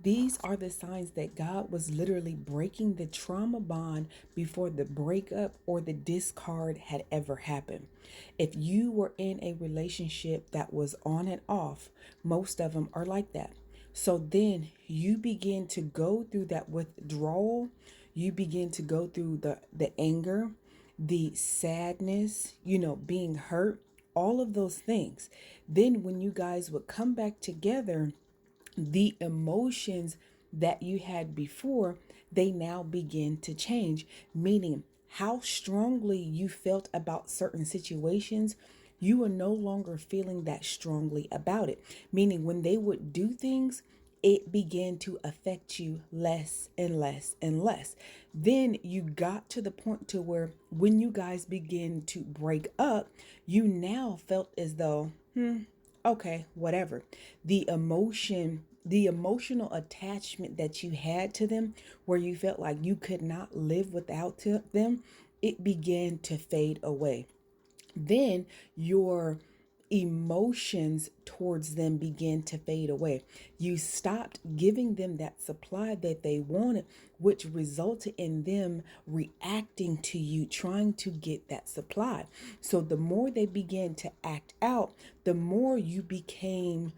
These are the signs that God was literally breaking the trauma bond before the breakup or the discard had ever happened. If you were in a relationship that was on and off, most of them are like that. So then you begin to go through that withdrawal, you begin to go through the anger, the sadness, being hurt, all of those things. Then when you guys would come back together, the emotions that you had before, they now begin to change, meaning how strongly you felt about certain situations, you are no longer feeling that strongly about it. Meaning, when they would do things, it began to affect you less and less and less. Then you got to the point to where when you guys begin to break up, you now felt as though, okay, whatever. The emotional attachment that you had to them, where you felt like you could not live without them, it began to fade away. Then your emotions towards them began to fade away. You stopped giving them that supply that they wanted, which resulted in them reacting to you, trying to get that supply. So the more they began to act out, the more you became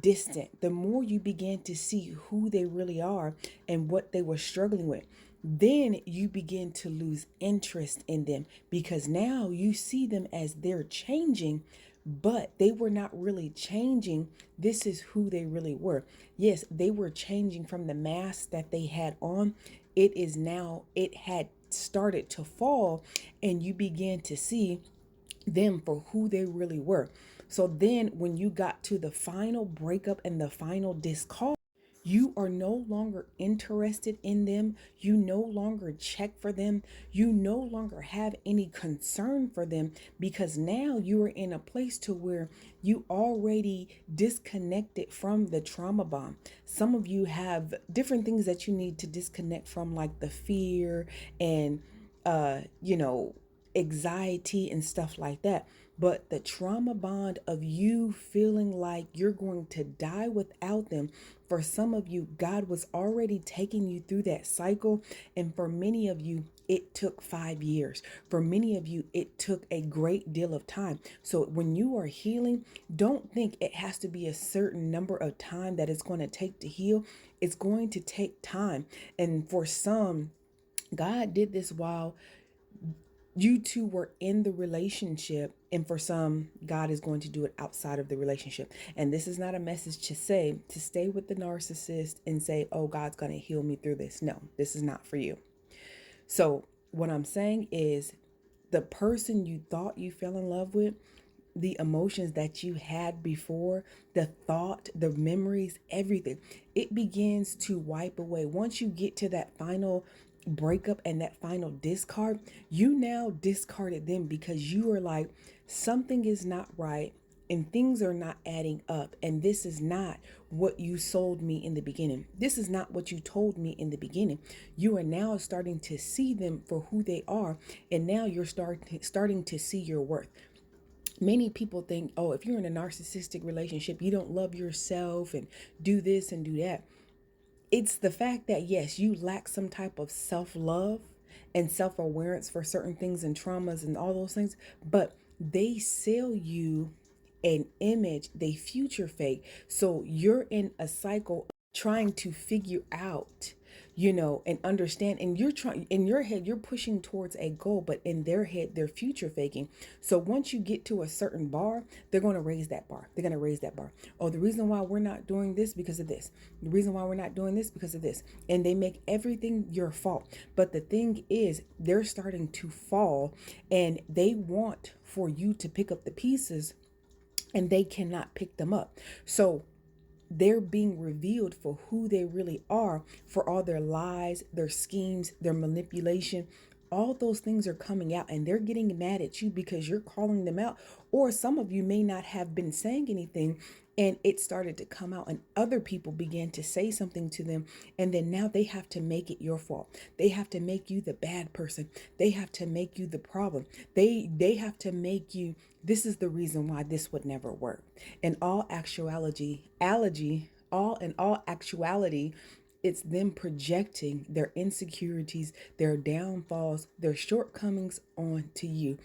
distant, the more you began to see who they really are and what they were struggling with. Then you begin to lose interest in them because now you see them as they're changing, but they were not really changing. This is who they really were. Yes, they were changing from the mask that they had on. It is now, it had started to fall, and you began to see them for who they really were. So then when you got to the final breakup and the final discard, you are no longer interested in them. You no longer check for them. You no longer have any concern for them because now you are in a place to where you already disconnected from the trauma bond. Some of you have different things that you need to disconnect from, like the fear and uh, you know, anxiety and stuff like that. But the trauma bond of you feeling like you're going to die without them, for some of you, God was already taking you through that cycle. And for many of you, it took 5 years. For many of you, it took a great deal of time. So when you are healing, don't think it has to be a certain number of time that it's going to take to heal. It's going to take time. And for some, God did this while you two were in the relationship, and for some, God is going to do it outside of the relationship. And this is not a message to say to stay with the narcissist and say, oh, God's going to heal me through this. No, this is not for you. So what I'm saying is, the person you thought you fell in love with, the emotions that you had before, the thought, the memories, everything, it begins to wipe away. Once you get to that final breakup and that final discard, you now discarded them because you are like, something is not right and things are not adding up. And this is not what you sold me in the beginning. This is not what you told me in the beginning. You are now starting to see them for who they are. And now you're starting to see your worth. Many people think, oh, if you're in a narcissistic relationship, you don't love yourself and do this and do that. It's the fact that, yes, you lack some type of self love and self awareness for certain things and traumas and all those things, but they sell you an image, they future fake. So you're in a cycle trying to figure out, and understand. And you're trying, in your head, you're pushing towards a goal, but in their head, they're future faking. So once you get to a certain bar, they're going to raise that bar. They're going to raise that bar. Oh, the reason why we're not doing this because of this. The reason why we're not doing this because of this. And they make everything your fault. But the thing is, they're starting to fall, and they want for you to pick up the pieces, and they cannot pick them up. So they're being revealed for who they really are, for all their lies, their schemes, their manipulation. All those things are coming out, and they're getting mad at you because you're calling them out. Or some of you may not have been saying anything, and it started to come out, and other people began to say something to them, and then now they have to make it your fault. They have to make you the bad person. They have to make you the problem. They have to make you, this is the reason why this would never work. In all actuality, all in all actuality, it's them projecting their insecurities, their downfalls, their shortcomings onto you.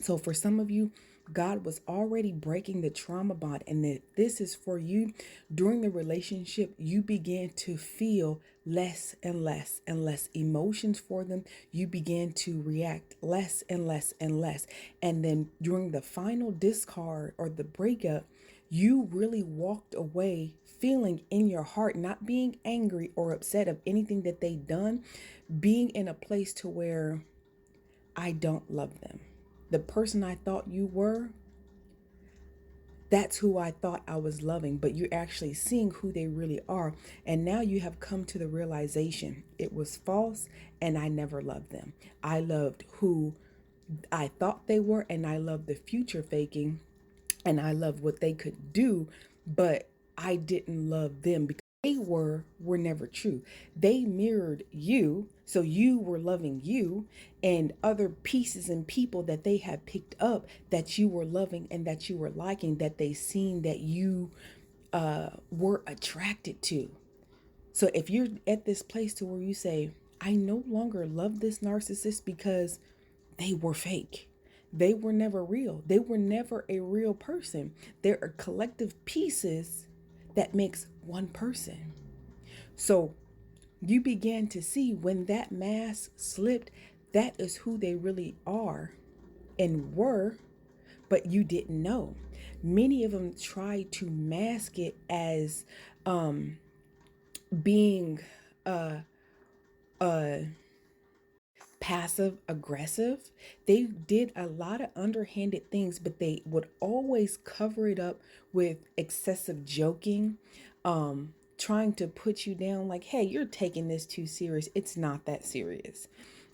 So for some of you, God was already breaking the trauma bond, and that this is for you. During the relationship, you began to feel less and less and less emotions for them. You began to react less and less and less. And then during the final discard or the breakup, you really walked away feeling in your heart, not being angry or upset of anything that they done, being in a place to where I don't love them. The person I thought you were, that's who I thought I was loving, but you're actually seeing who they really are. And now you have come to the realization it was false and I never loved them. I loved who I thought they were, and I loved the future faking, and I loved what they could do, but I didn't love them because they were never true. They mirrored you, so you were loving you and other pieces and people that they had picked up that you were loving and that you were liking, that they seen that you were attracted to. So if you're at this place to where you say, I no longer love this narcissist because they were fake. They were never real. They were never a real person. There are collective pieces that makes one person. So you began to see when that mask slipped, that is who they really are and were, but you didn't know. Many of them tried to mask it as being uh passive aggressive. They did a lot of underhanded things, but they would always cover it up with excessive joking, trying to put you down like, hey, you're taking this too serious. It's not that serious.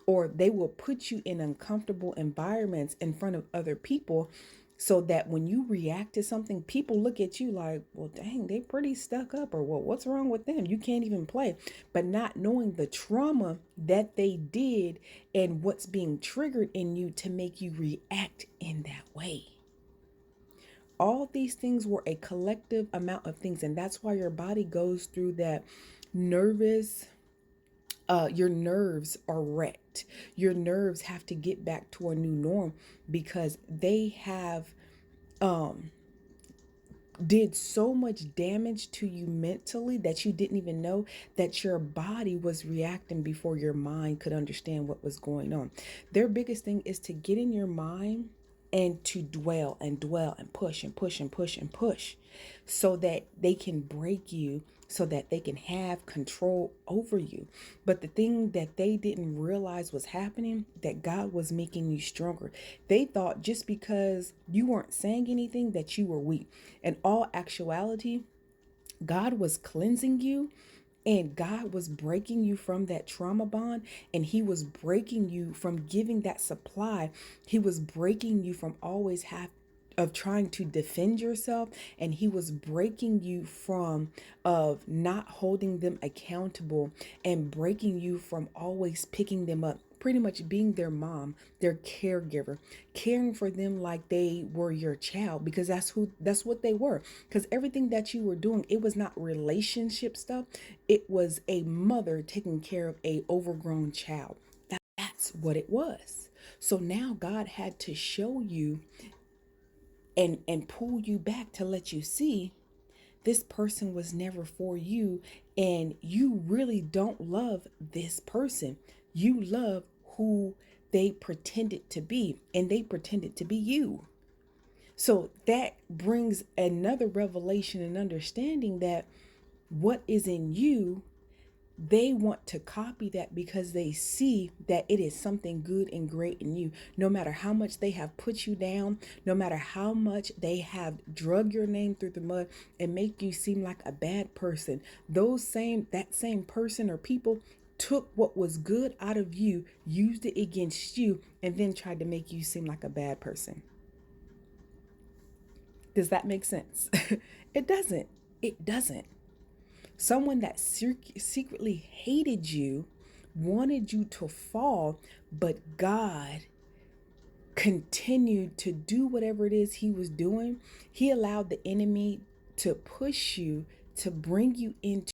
Or they will put you in uncomfortable environments in front of other people so that when you react to something, people look at you like, well, dang, they pretty stuck up, or well, what's wrong with them? You can't even play. But not knowing the trauma that they did and what's being triggered in you to make you react in that way. All these things were a collective amount of things, and that's why your body goes through that nervous, your nerves are wrecked. Your nerves have to get back to a new norm because they have did so much damage to you mentally that you didn't even know that your body was reacting before your mind could understand what was going on. Their biggest thing is to get in your mind and to dwell and dwell and push and push and push and push so that they can break you, so that they can have control over you. But the thing that they didn't realize was happening, that God was making you stronger. They thought just because you weren't saying anything that you were weak. In all actuality, God was cleansing you, and God was breaking you from that trauma bond, and He was breaking you from giving that supply. He was breaking you from always have of trying to defend yourself, and He was breaking you from of not holding them accountable, and breaking you from always picking them up, pretty much being their mom, their caregiver, caring for them like they were your child, because that's what they were. Because everything that you were doing, it was not relationship stuff. It was a mother taking care of a overgrown child. That's what it was. So now God had to show you and pull you back to let you see this person was never for you, and you really don't love this person. You love who they pretended to be, and they pretended to be you. So that brings another revelation and understanding that what is in you, they want to copy that because they see that it is something good and great in you. No matter how much they have put you down, no matter how much they have drug your name through the mud and make you seem like a bad person, that same person or people took what was good out of you, used it against you, and then tried to make you seem like a bad person. Does that make sense? It doesn't. It doesn't. Someone that secretly hated you, wanted you to fall, but God continued to do whatever it is He was doing. He allowed the enemy to push you to bring you into